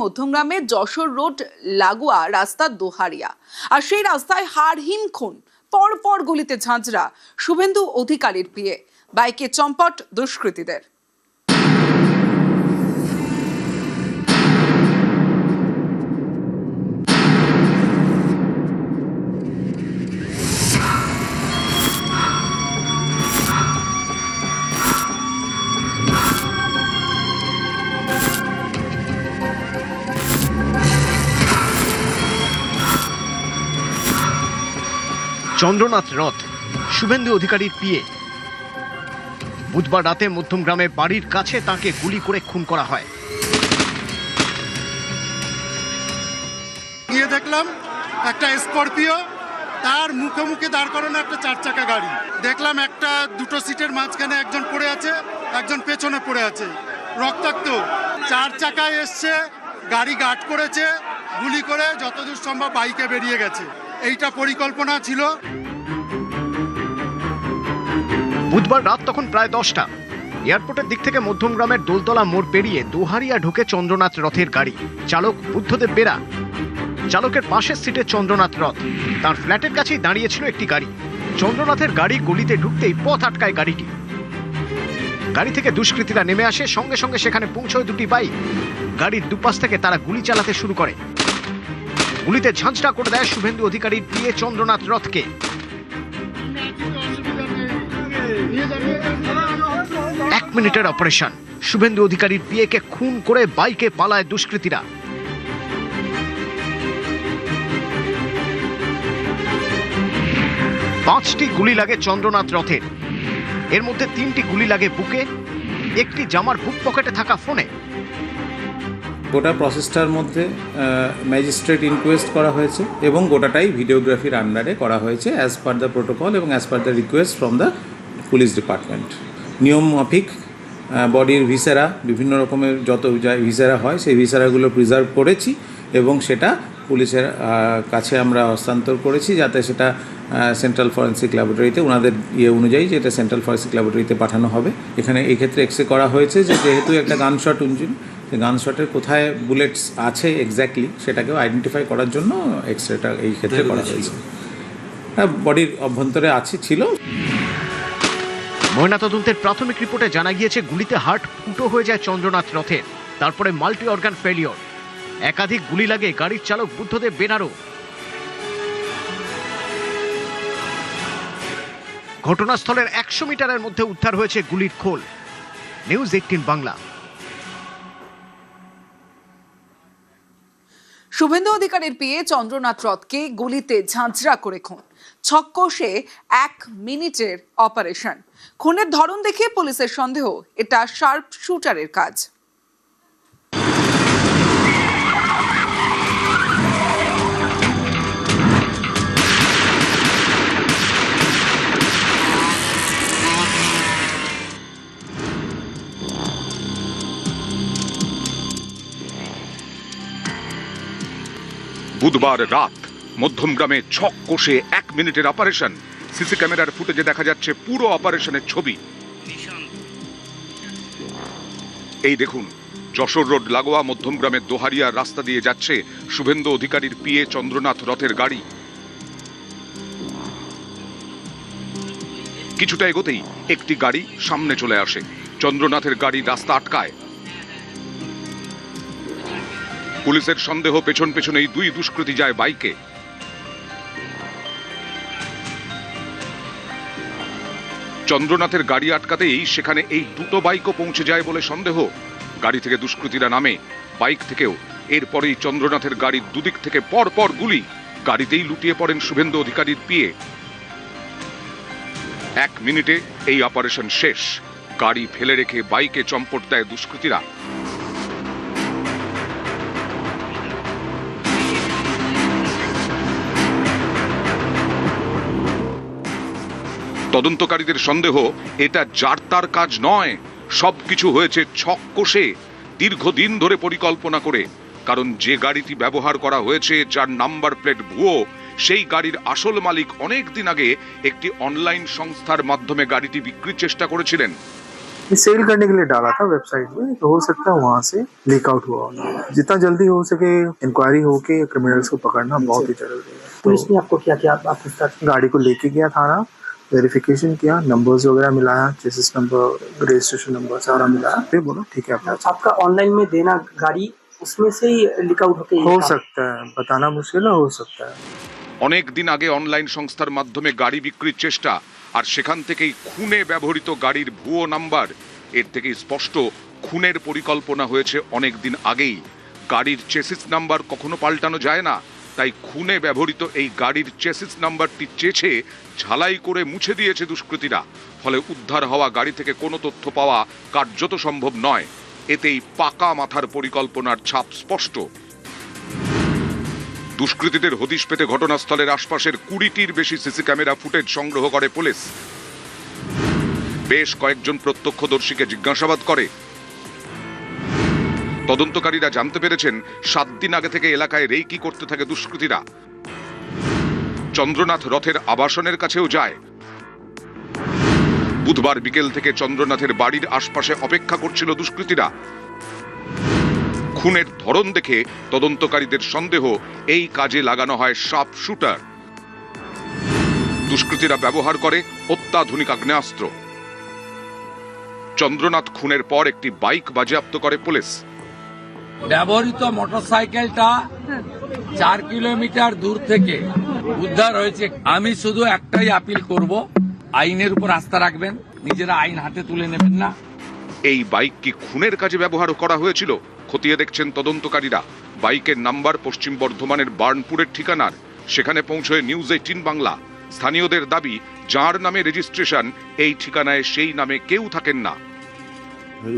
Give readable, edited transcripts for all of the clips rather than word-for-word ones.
মধ্যমগ্রামে Jessore road লাগোয়া রাস্তা দোহারিয়া, আর সেই রাস্তায় হাড় হিমখুন পরপর গুলিতে ঝাঁঝরা শুভেন্দু অধিকারীর পিয়ে, বাইকে চম্পট দুষ্কৃতীদের। চন্দ্রনাথ রথ শুভেন্দু অধিকারীর পিয়ে। বুধবার রাতে মধ্যমগ্রামে বাড়ির কাছে তাকে গুলি করে খুন করা হয়। গিয়ে দেখলাম একটা স্করপিও, তার মুখে মুখে দাঁড় করানো একটা 4 চাকা গাড়ি। দেখলাম একটা দুটো সিটের মাঝখানে একজন পড়ে আছে, একজন পেছনে পড়ে আছে, রক্তাক্ত। 4 চাকায় এসছে, গাড়ি গার্ড করেছে, গুলি করে যতদূর সম্ভব বাইকে বেরিয়ে গেছে। এইটা পরিকল্পনা ছিল। বুধবার রাত তখন প্রায় 10টা। এয়ারপোর্টের দিক থেকে মধ্যমগ্রামের দোলতলা মোড় পেরিয়ে দোহারিয়া ঢুকে চন্দ্রনাথ রথের গাড়ি। চালক বুদ্ধদেব বেরা, চালকের পাশের সিটে চন্দ্রনাথ রথ। তার ফ্ল্যাটের কাছেই দাঁড়িয়েছিল একটি গাড়ি। চন্দ্রনাথের গাড়ি গলিতে ঢুকতেই পথ আটকায় গাড়িটি। গাড়ি থেকে দুষ্কৃতীরা নেমে আসে, সঙ্গে সঙ্গে সেখানে পৌঁছয় দুটি বাইক। গাড়ির দুপাশ থেকে তারা গুলি চালাতে শুরু করে। গুলিতে ঝাঁঝরা করে দেয় শুভেন্দু অধিকারীর প্রিয় চন্দ্রনাথ রথকে। 1 মিনিটের অপারেশন। শুভেন্দু অধিকারীর পিএকে খুন করে বাইকে পালায় দুষ্কৃতীরা। পাঁচটি গুলি লাগে চন্দ্রনাথ রথের। এর মধ্যে 3টি গুলি লাগে বুকে, একটি জামার বুক পকেটে থাকা ফোনে। গোটা প্রসেসটার মধ্যে ম্যাজিস্ট্রেট ইনকোয়েস্ট করা হয়েছে এবং গোটাটাই ভিডিওগ্রাফির আন্ডারে করা হয়েছে অ্যাজ পার দ্য প্রোটোকল এবং as per the request from the police department. নিয়ম মাফিক বডির ভিসেরা, বিভিন্ন রকমের যত ভিসেরা হয় সেই ভিসেরাগুলো প্রিজার্ভ করেছি এবং সেটা পুলিশের কাছে আমরা হস্তান্তর করেছি, যাতে সেটা সেন্ট্রাল ফরেন্সিক ল্যাবরেটরিতে ওনাদের অনুযায়ী যেটা সেন্ট্রাল ফরেন্সিক ল্যাবরেটরিতে পাঠানো হবে। এখানে এই ক্ষেত্রে এক্সরে করা হয়েছে যে যেহেতু একটা গানশট ইঞ্জিন, গানশটের কোথায় বুলেটস আছে এক্স্যাক্টলি সেটাকেও আইডেন্টিফাই করার জন্য এক্সরেটা এই ক্ষেত্রে করা হয়েছে। বডির অভ্যন্তরে ছিল। ময়নাতদন্তের প্রাথমিক রিপোর্টে জানা গিয়েছে গুলিতে হার্ট ফুটো হয়ে যায় চন্দ্রনাথ রথের। তারপরে মাল্টি অর্গান ফেলিওর। একাধিক গুলি লাগে গাড়ির চালক বুদ্ধদেব বেনারও। ঘটনাস্থলের 100 মিটারের মধ্যে উদ্ধার হয়েছে গুলির খোল। নিউজ 18 বাংলা। শুভেন্দু অধিকারীর পিয়ে চন্দ্রনাথ রথকে গুলিতে ঝাঁঝরা করে খুন। ছক্কষে 1 মিনিটের অপারেশন। খুনের ধরন দেখে পুলিশের সন্দেহ এটা শার্প শুটারের কাজ। বুধবার রাত মধ্যমগ্রামে ছক কষে 1 মিনিটের অপারেশন। সিসি ক্যামেরার ফুটেজে দেখা যাচ্ছে পুরো অপারেশনের ছবি। এই দেখুন, যশোর রোড লাগোয়া মধ্যমগ্রামের দোহারিয়া রাস্তা দিয়ে যাচ্ছে শুভেন্দু অধিকারীর পিএ চন্দ্রনাথ রথের গাড়ি। কিছুটা এগোতেই একটি গাড়ি সামনে চলে আসে। চন্দ্রনাথের গাড়ি রাস্তা আটকায়। পুলিশের সন্দেহ পেছন পেছনেই 2 দুষ্কৃতী যায় বাইকে। চন্দ্রনাথের গাড়ি আটকাতেই সেখানে এই দুটো বাইকও পৌঁছে যায় বলে সন্দেহ। গাড়ি থেকে দুষ্কৃতীরা নামে, বাইক থেকেও। এরপরেই চন্দ্রনাথের গাড়ির দুদিক থেকে পরপর গুলি। গাড়িতেই লুটিয়ে পড়েন শুভেন্দু অধিকারীর পিএ। 1 মিনিটে এই অপারেশন শেষ। গাড়ি ফেলে রেখে বাইকে চম্পট দেয় দুষ্কৃতীরা। তদন্তকারীদের সন্দেহ এটা যার তার কাজ নয়, সবকিছু হয়েছে ছক কষে, দীর্ঘদিন ধরে পরিকল্পনা করে। কারণ যে গাড়িটি ব্যবহার করা হয়েছে, যার নাম্বার প্লেট ভুয়ো, সেই গাড়ির আসল মালিক অনেক দিন আগে একটি অনলাইন সংস্থার মাধ্যমে গাড়িটি বিক্রির চেষ্টা করেছিলেন। सेल करने के लिए डाला था वेबसाइट में, तो हो सकता है वहां से लीक आउट हुआ होगा। जितना जल्दी हो सके इंक्वायरी होके क्रिमिनल्स को पकड़ना बहुत ही जरूरी है। पुलिस ने आपको क्या किया? आपके साथ गाड़ी को लेके गया थाना, वेरिफिकेशन किया, नंबर्स वगैरह मिलाया, चेसिस नंबर, रजिस्ट्रेशन नंबर सारा मिलाया, फिर बोलो ठीक है अपना। आपका ऑनलाइन में देना गाड़ी, उसमें से ही लीक आउट होके हो सकता है, बताना मुश्किल है, हो सकता है। অনেক দিন আগে অনলাইন সংস্থার মাধ্যমে গাড়ি বিক্রির চেষ্টা, আর সেখান থেকেই খুনে ব্যবহৃত গাড়ির ভুয়ো নাম্বার। এর থেকেই স্পষ্ট খুনের পরিকল্পনা হয়েছে অনেক দিন আগেই। গাড়ির চেসিস নাম্বার কখনো পাল্টানো যায় না, তাই খুনে ব্যবহৃত এই গাড়ির চেসিস নাম্বারটি চেছে ঝালাই করে মুছে দিয়েছে দুষ্কৃতীরা। ফলে উদ্ধার হওয়া গাড়ি থেকে কোনো তথ্য পাওয়া কার্যত সম্ভব নয়। এতেই পাকা মাথার পরিকল্পনার ছাপ স্পষ্ট। দুষ্কৃতীদের হদিশ পেতে ঘটনাস্থলের আশপাশের 20টির বেশি সিসি ক্যামেরা ফুটেজ সংগ্রহ করে পুলিশ। বেশ কয়েকজন প্রত্যক্ষদর্শীকে জিজ্ঞাসাবাদ করে। তদন্তকারীরা জানতে পেরেছেন 7 দিন আগে থেকে এলাকায় রেকি করতে থাকে দুষ্কৃতীরা। চন্দ্রনাথ রথের আবাসনের কাছেও যায়। বুধবার বিকেল থেকে চন্দ্রনাথের বাড়ির আশপাশে অপেক্ষা করছিল দুষ্কৃতীরা। খুনের ধরন দেখে তদন্তকারীদের সন্দেহ এই কাজে লাগানো হয় শার্প শুটার। দুষ্কৃতীরা ব্যবহার করে অত্যাধুনিক আগ্নেয়াস্ত্র। চন্দ্রনাথ খুনের পর একটি বাইক বাজেয়াপ্ত করে পুলিশ। ব্যবহৃত মোটরসাইকেলটা 4 কিলোমিটার দূর থেকে উদ্ধার হয়েছে। আমি শুধু একটাই আপিল করব, আইনের উপর আস্থা রাখবেন, নিজেরা আইন হাতে তুলে নেবেন না। এই বাইক কি খুনের কাজে ব্যবহার করা হয়েছিল খতিয়ে দেখছেন তদন্তকারীরা। বাইকের নাম্বার পশ্চিম বর্ধমানের বার্নপুরের ঠিকানার। সেখানে পৌঁছয় নিউজ 18 বাংলা। স্থানীয়দের দাবি, যার নামে রেজিস্ট্রেশন এই ঠিকানায় সেই নামে কেউ থাকেন না।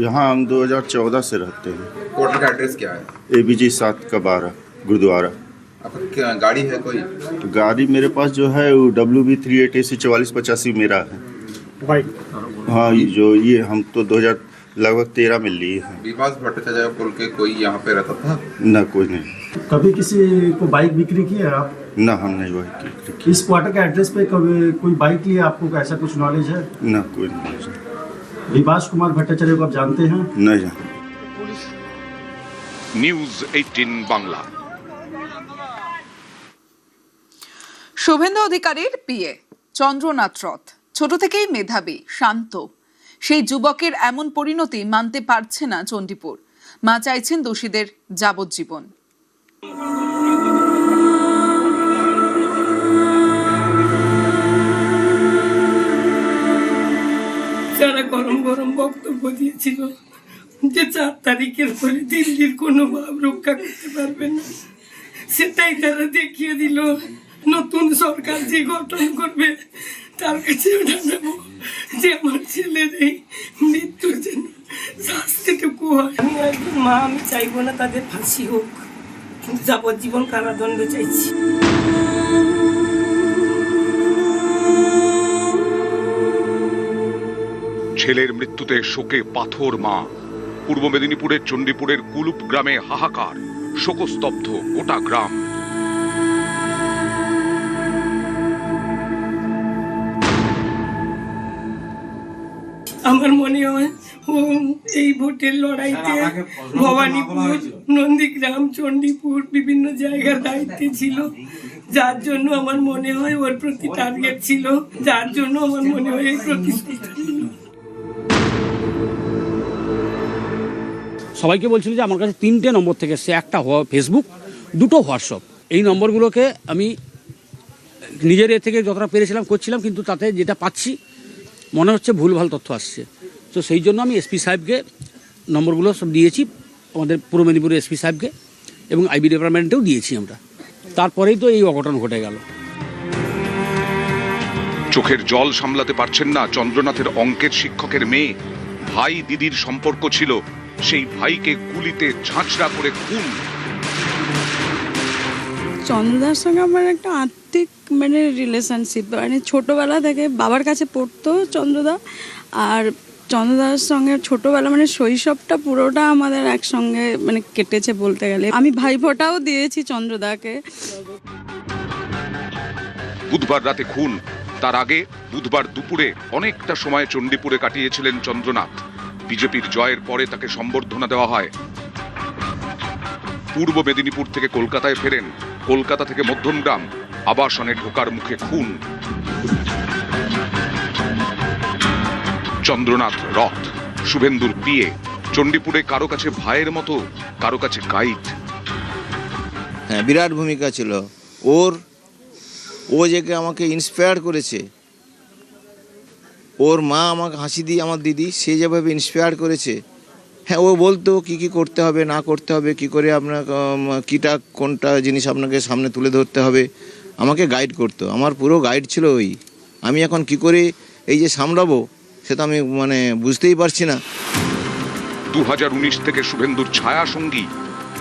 यहाँ हम 2014 से रहते हैं। होटल का एड्रेस क्या है? ABG 7 का 12 गुरुद्वारा। आपका गाड़ी है कोई? गाड़ी मेरे पास जो है वो WB 38AC 4485 मेरा है। हाँ, जो ये हम तो 2013 में लिए हैं। विकास भट्टाचार्य बोल के कोई यहाँ पे रहता था? ना कोई नहीं। कभी किसी को बाइक बिक्री की है आप? ना हम नहीं बाइक की। इस क्वार्टर के एड्रेस पे कभी कोई बाइक लिए आपको ऐसा कुछ नॉलेज है? ना कोई नहीं। विभास कुमार भट्टाचार्य को आप जानते हैं? नहीं जानते। নিউজ 18 বাংলা। শুভেন্দু অধিকারীর পিএ চন্দ্রনাথ রথ ছোট থেকেই মেধাবী, শান্ত। সেই যুবকের এমন পরিণতি মানতে পারছে না চণ্ডীপুর। মা চাইছেন দোষীদের যাবজ্জীবন। যারা গরম গরম বক্তব্য দিয়েছিল যে 4 তারিখের পরে দিল্লির কোনো ভাব রক্ষা করতে পারবে না, সেটাই তারা দেখিয়ে দিল। নতুন সরকার যে গঠন করবে তার কাছে ওটা নেব যে আমার ছেলের এই মৃত্যুর জন্য শাস্তিটুকু হয়। আমি একজন মা, আমি চাইবো না তাদের ফাঁসি হোক, যাবজ্জীবন কারাদণ্ড চাইছি। ছেলের মৃত্যুতে শোকে পাথর মা। পূর্ব মেদিনীপুরের চণ্ডীপুরের কুলুপ গ্রামে হাহাকার, শোকস্তব্ধ গোটা গ্রাম। আমার মনে হয় ও এই ভোটের লড়াইতে ভবানীপুর, নন্দীগ্রাম, চণ্ডীপুর বিভিন্ন জায়গার দায়িত্বে ছিল, যার জন্য আমার মনে হয় ওর প্রতি টার্গেট ছিল, যার জন্য আমার মনে হয় এই প্রতিশ্রুতি। সবাইকে বলছিল যে আমার কাছে 3টে নম্বর থেকে এসছে, একটা ফেসবুক, 2টো হোয়াটসঅ্যাপ। এই নম্বরগুলোকে আমি নিজের এ থেকে যতটা পেরেছিলাম করছিলাম, কিন্তু তাতে যেটা পাচ্ছি মনে হচ্ছে ভুলভাল তথ্য আসছে। তো সেই জন্য আমি এসপি সাহেবকে নম্বরগুলো সব দিয়েছি, আমাদের পূর্ব মেদিনীপুরের এসপি সাহেবকে, এবং আইবি ডিপার্টমেন্টেও দিয়েছি আমরা। তারপরেই তো এই অঘটন ঘটে গেল। চোখের জল সামলাতে পারছেন না চন্দ্রনাথের অঙ্কের শিক্ষকের মেয়ে। ভাই দিদির সম্পর্ক ছিল, সেই ভাইকে গুলিতে ঝাঁঝরা করে খুন। চন্দ্রদার সঙ্গে আমার একটা আত্মিক রিলেশনশিপ, ছোটোবেলা থেকে বাবার কাছে পড়তো চন্দ্রদা, আর চন্দ্রদার সঙ্গে ছোটোবেলা শৈশবটা পুরোটা আমাদের একসঙ্গে কেটেছে বলতে গেলে। আমি ভাইফোঁটাও দিয়েছি চন্দ্রদাকে। বুধবার রাতে খুন, তার আগে বুধবার দুপুরে অনেকটা সময় চণ্ডীপুরে কাটিয়েছিলেন চন্দ্রনাথ। বিজেপির জয়ের পরে তাকে সম্বর্ধনা দেওয়া হয়। পূর্ব মেদিনীপুর থেকে কলকাতায় ফেরেন, কলকাতা থেকে মধ্যমগ্রাম, আবাসনে ঢোকার মুখে খুন। চন্দ্রনাথ রথ শুভেন্দুর পিএ, চণ্ডীপুরে কারো কাছে ভাইয়ের মতো, কারো কাছে গাইড। হ্যাঁ, বিরাট ভূমিকা ছিল ওর। ও যে আমাকে ইন্সপায়ার করেছে, ওর মা আমাকে হাসি দিয়ে, আমার দিদি, সে যেভাবে ইন্সপায়ার করেছে। হ্যাঁ, ও বলতো কি কি করতে হবে না করতে হবে, কি করে আপনার কিটা কোনটা জিনিস আপনাকে সামনে তুলে ধরতে হবে, আমাকে গাইড করতো। আমার পুরো গাইড ছিল ওই। আমি এখন কি করে এই যে সামলাবো সেটা আমি বুঝতেই পারছি না। 2019 থেকে শুভেন্দুর ছায়া সঙ্গী,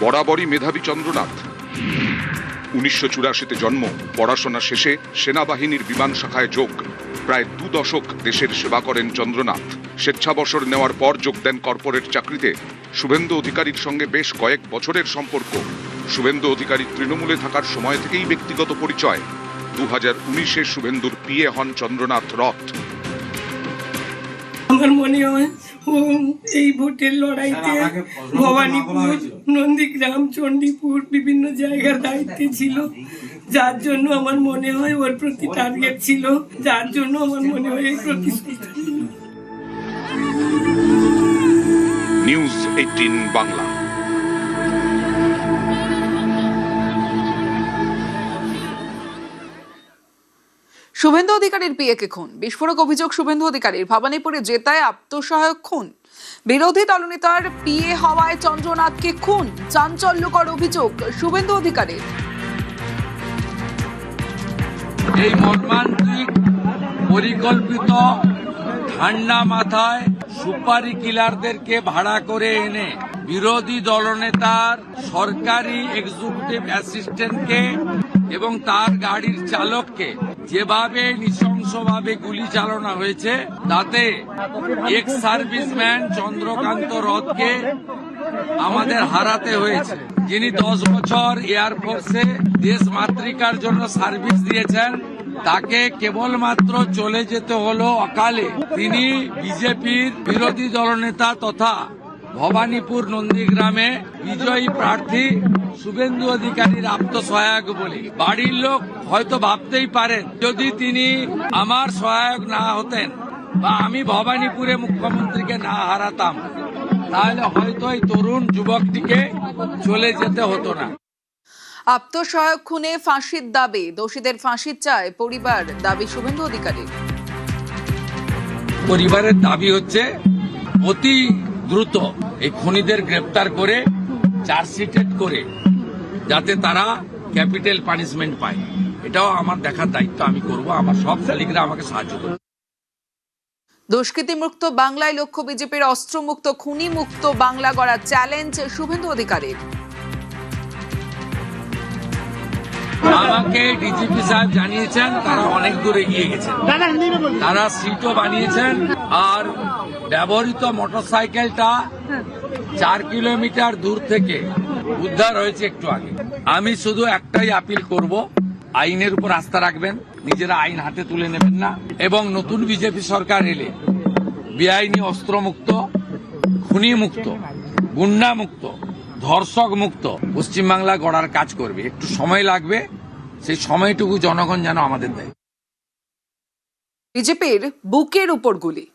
বরাবরই মেধাবী চন্দ্রনাথ। 1984-তে জন্ম, পড়াশোনা শেষে সেনাবাহিনীর বিমান শাখায় যোগ। প্রায় 2 দশক দেশের সেবা করেন চন্দ্রনাথ। স্বেচ্ছাবসর নেওয়ার পর যোগ দেন কর্পোরেট চাকরিতে। শুভেন্দু অধিকারীর সঙ্গে বেশ কয়েক বছরের সম্পর্ক। শুভেন্দু অধিকারী তৃণমূলে থাকার সময় থেকেই ব্যক্তিগত পরিচয়। 2019-এ শুভেন্দুর পিএ হন চন্দ্রনাথ রথ। আমার মনে হয় ও এই ভোটের লড়াইতে ভবানীপুর, নন্দীগ্রাম, চণ্ডীপুর বিভিন্ন জায়গার দায়িত্বে ছিল, যার জন্য আমার মনে হয় ওর প্রতি টার্গেট ছিল, যার জন্য আমার মনে হয় এই প্রতিশ্রুতি। নিউজ 18 বাংলা। শুভেন্দু অধিকারীর পিএকে খুন, বিস্ফোরক অভিযোগ শুভেন্দু অধিকারীর। ভবানীপুরে জেতায় আত্মসহায়ক খুন, বিরোধী দলনেতার পিএ হওয়ায় চন্দ্রনাথকে খুন। চাঞ্চল্যকর অভিযোগ শুভেন্দু অধিকারীর। এই মর্মান্তিক পরিকল্পিত ঠান্ডা মাথায় সুপারি কিলারদেরকে ভাড়া করে এনে বিরোধী দলনেতার সরকারি এক্সিকিউটিভ অ্যাসিস্ট্যান্টকে এবং তার গাড়ির চালককে যেভাবে নৃশংসভাবে গুলি চালানো হয়েছে, তাতে এক্স সার্ভিসম্যান চন্দ্রকান্ত রথকে আমাদের হারাতে হয়েছে, যিনি 10 বছর এয়ারফোর্সে দেশ মাতৃকার জন্য সার্ভিস দিয়েছেন। তাকে কেবলমাত্র চলে যেতে হলো অকালে। তিনি বিজেপির বিরোধী দলনেতা তথা ভবানীপুর নন্দীগ্রামে বিজয়ী প্রার্থী শুভেন্দু অধিকারীর আত্মসহায়ক বলে। বাড়ির লোক হয়তো ভাবতেই পারেন, যদি তিনি আমার সহায়ক না হতেন বা আমি ভবানীপুরে মুখ্যমন্ত্রীকে না হারাতাম, তাহলে হয়তো এই তরুণ যুবকটিকে চলে যেতে হতো না। আত্মসহায়ক খুনে ফাঁসির দাবি, দোষীদের ফাঁসি চায় পরিবার, দাবি শুভেন্দু অধিকারী। পরিবারের দাবি হচ্ছে অতি দ্রুত এই খুনিদের গ্রেপ্তার করে চার্জশিটেড করে যাতে তারা ক্যাপিটাল পানিশমেন্ট পায়। এটাও আমার দেখার দায়িত্ব আমি করব, আমার সব শালিকরা আমাকে সাহায্য করবে। দুষ্কৃতি মুক্ত বাংলায় লক্ষ্য বিজেপির, অস্ত্রমুক্ত খুনি মুক্ত বাংলা গড়ার চ্যালেঞ্জ শুভেন্দু অধিকারীর। আমাকে ডিজিপি সাহেব জানিয়েছেন তারা অনেক দূর এগিয়ে গেছেন, তারা সিটও বানিয়েছেন। আর ব্যবহৃত মোটরসাইকেলটা 4 কিলোমিটার দূর থেকে উদ্ধার হয়েছে একটু আগে। আমি শুধু একটাই আপিল করব, আইনের উপর আস্থা রাখবেন, নিজেরা আইন হাতে তুলে নেবেন না, এবং নতুন বিজেপি সরকার এলে বেআইনি অস্ত্রমুক্ত, খুনি মুক্ত, গুন্ডা মুক্ত, ধর্ষক মুক্ত পশ্চিমবাংলা গড়ার কাজ করবে। একটু সময় লাগবে, সেই সময়টুকু জনগণ যেন আমাদের দেয়। বিজেপির বুকের উপর গুলি,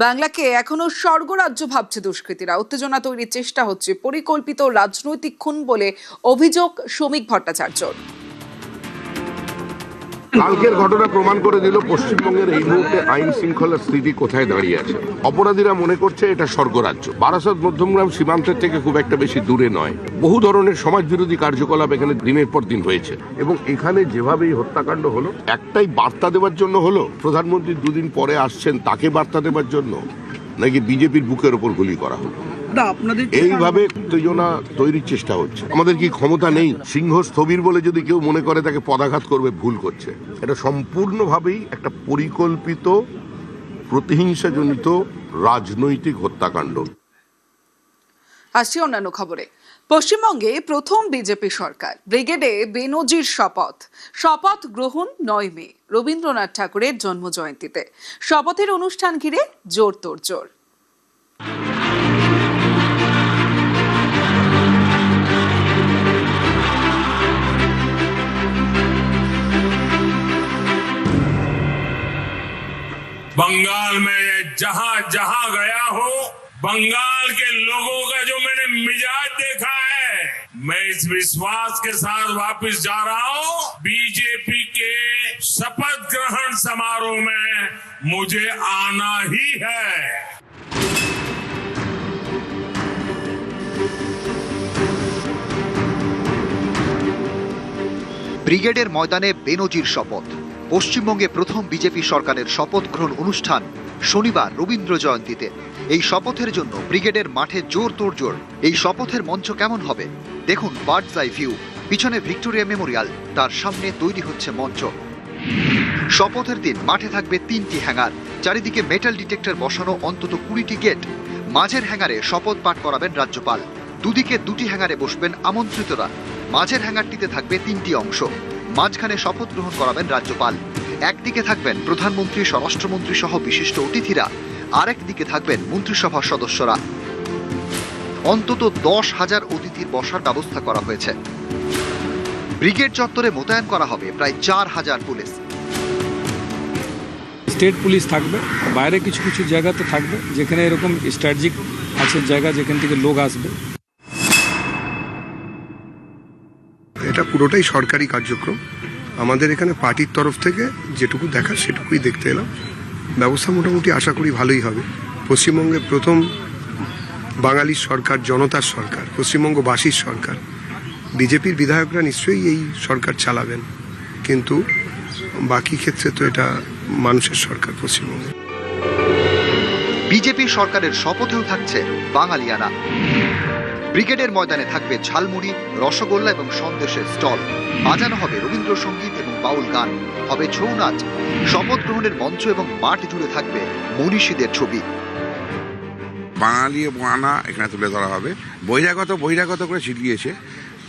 বাংলাকে এখনো স্বর্গরাজ্য ভাবছে দুষ্কৃতীরা। উত্তেজনা তৈরির চেষ্টা হচ্ছে, পরিকল্পিত রাজনৈতিক খুন বলে অভিযোগ শ্রমিক ভট্টাচার্যর। কালকের ঘটনা প্রমাণ করে দিল পশ্চিমবঙ্গের এই মুহূর্তে আইন শৃঙ্খলার স্থিতি কোথায় দাঁড়িয়ে আছে। অপরাধীরা মনে করছে এটা স্বর্গরাজ্য। বারাসত মধ্যমগ্রাম সীমান্তের থেকে খুব একটা বেশি দূরে নয়। বহু ধরনের সমাজ বিরোধী কার্যকলাপ এখানে দিনের পর দিন হয়েছে, এবং এখানে যেভাবে হত্যাকাণ্ড হলো, একটাই বার্তা দেওয়ার জন্য হলো। প্রধানমন্ত্রী 2 দিন পরে আসছেন, তাকে বার্তা দেওয়ার জন্য, নাকি বিজেপির বুকের ওপর গুলি করা হলো? এইভাবে উত্তেজনা তৈরির চেষ্টা হচ্ছে। আমাদের কি ক্ষমতা নেই? সিংহ স্থবির বলে যদি কেউ মনে করে তাকে পদাঘাত করবে, ভুল করছে। এটা সম্পূর্ণভাবেই একটা পরিকল্পিত প্রতিহিংসাজনিত রাজনৈতিক হত্যাকাণ্ড। আসছি অন্যান্য খবরে। পশ্চিমবঙ্গে প্রথম বিজেপি সরকার, ব্রিগেডে বেনজির শপথ গ্রহণ 9 মে, রবীন্দ্রনাথ ঠাকুরের জন্মজয়ন্তীতে। শপথের অনুষ্ঠান ঘিরে জোর তোড়জোড়। बंगाल में जहां जहां गया हूं, बंगाल के लोगों का जो मैंने मिजाज देखा है, मैं इस विश्वास के साथ वापस जा रहा हूं, बीजेपी के शपथ ग्रहण समारोह में मुझे आना ही है। ব্রিগেডের ময়দানে বেনজির শপথ। পশ্চিমবঙ্গে প্রথম বিজেপি সরকারের শপথ গ্রহণ অনুষ্ঠান শনিবার রবীন্দ্র জয়ন্তীতে। এই শপথের জন্য ব্রিগেডের মাঠে জোর তোড়জোড়। এই শপথের মঞ্চ কেমন হবে দেখুন বার্ডস আই ভিউ। পিছনে ভিক্টোরিয়া মেমোরিয়াল, তার সামনে তৈরি হচ্ছে মঞ্চ। শপথের দিন মাঠে থাকবে 3টি হ্যাঙ্গার, চারিদিকে মেটাল ডিটেক্টর বসানো অন্তত 20টি গেট। মাঝের হ্যাঙ্গারে শপথ পাঠ করাবেন রাজ্যপাল। দুদিকে 2টি হ্যাঙ্গারে বসবেন আমন্ত্রিতরা। মাঝের হ্যাঙ্গারটিতে থাকবে 3টি অংশ। মাঝখানে শপথ গ্রহণ করাবেন রাজ্যপাল। একদিকে থাকবেন প্রধানমন্ত্রী, স্বরাষ্ট্রমন্ত্রী সহ বিশিষ্ট অতিথিরা, আরেক দিকে থাকবেন মন্ত্রিসভার সদস্যরা। অন্তত 10,000 অতিথির বসার ব্যবস্থা করা হয়েছে। ব্রিগেড চত্বরে মোতায়েন করা হবে প্রায় 4,000 পুলিশ। স্টেট পুলিশ থাকবে, বাইরে কিছু কিছু জায়গাতে থাকবে যেখানে এরকম স্ট্র্যাটেজিক আছে জায়গা যেখান থেকে লোক আসবে। এটা পুরোটাই সরকারি কার্যক্রম। আমাদের এখানে পার্টির তরফ থেকে যেটুকু দেখা সেটুকুই দেখতে এলাম। ব্যবস্থা মোটামুটি আশা করি ভালোই হবে। পশ্চিমবঙ্গের প্রথম বাঙালির সরকার, জনতার সরকার, পশ্চিমবঙ্গবাসীর সরকার। বিজেপির বিধায়করা নিশ্চয়ই এই সরকার চালাবেন, কিন্তু বাকি ক্ষেত্রে তো এটা মানুষের সরকার পশ্চিমবঙ্গে। বিজেপি সরকারের শপথেও থাকছে বাঙালিয়ানা। ব্রিগেডের ময়দানে থাকবে ঝালমুড়ি, রসগোল্লা এবং সন্দেশের স্টল। বাজানো হবে রবীন্দ্রসঙ্গীত এবং বাউল গান, হবে ছৌ নাচ। শপথ গ্রহণের মঞ্চ এবং মাঠ জুড়ে থাকবে মনীষীদের ছবি। বাঙালি বানা এখানে তুলে ধরা হবে। বহিরাগত করে ছিটিয়েছে,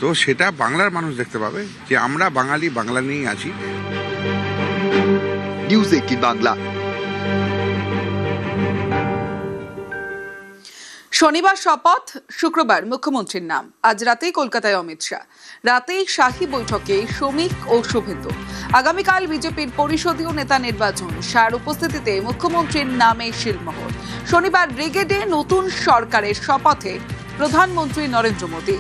তো সেটা বাংলার মানুষ দেখতে পাবে যে আমরা বাঙালি, বাংলা নিয়েই আছি। নিউজ 18 বাংলা। শনিবার শপথ, শুক্রবার মুখ্যমন্ত্রীর নাম। আজ রাতেই কলকাতায় অমিত শাহ, রাতেই শাহী বৈঠকে শ্রমিক ও শুভেন্দু। আগামীকাল বিজেপির পরিষদীয় নেতা নির্বাচন। শাহর উপস্থিতিতে মুখ্যমন্ত্রীর নামে শিলমোহর। শনিবার ব্রিগেডে নতুন সরকারের শপথে প্রধানমন্ত্রী নরেন্দ্র মোদী।